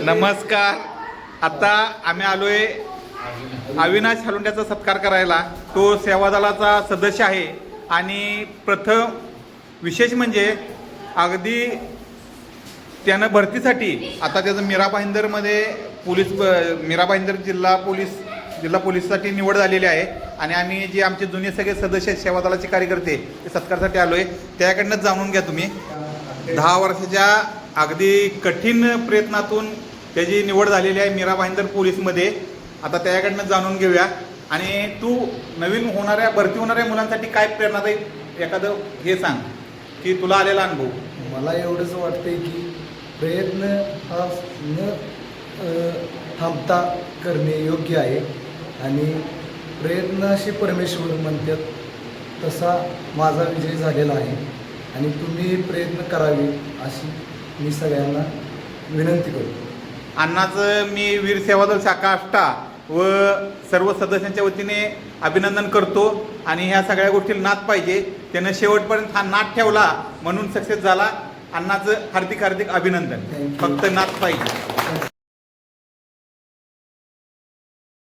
नमस्कार. आता आम्ही आलोय अविनाश हलुंड्याचा सत्कार करायला. तो सेवादलाचा सदस्य आहे आणि प्रथम विशेष म्हणजे अगदी त्यानं भरतीसाठी आता त्याचं मीरा भाईंदरमध्ये मीरा भाईंदर जिल्हा पोलीससाठी निवड झालेली आहे आणि आम्ही जे आमचे जुने सगळे सदस्य आहेत सेवादलाचे कार्यकर्ते ते सत्कारासाठी आलोय. त्याकडनंच जाणून घ्या तुम्ही. 10 वर्षाच्या अगदी कठीण प्रयत्नातून त्याची निवड झालेली आहे मीरा भाईंदर पोलीसमध्ये. आता त्याच्याकडनं जाणून घेऊया. आणि तू नवीन भरती होणाऱ्या मुलांसाठी काय प्रेरणादायी एखादं हे सांग की तुला आलेला अनुभव. मला एवढंच वाटतंय की प्रयत्न हा न थांबता करणे योग्य आहे आणि प्रयत्नाशी परमेश्वर म्हणतात तसा माझा विजय झालेला आहे आणि तुम्ही प्रयत्न करावे अशी मी सगळ्यांना विनंती करतो. अण्णाचं मी वीर सेवादल शाखा आष्टा व सर्व सदस्यांच्या वतीने अभिनंदन करतो. आणि ह्या सगळ्या गोष्टीला नाद पाहिजे. त्यानं शेवटपर्यंत हा नाद ठेवला म्हणून सक्सेस झाला. अण्णाचं हार्दिक अभिनंदन. फक्त नाद पाहिजे.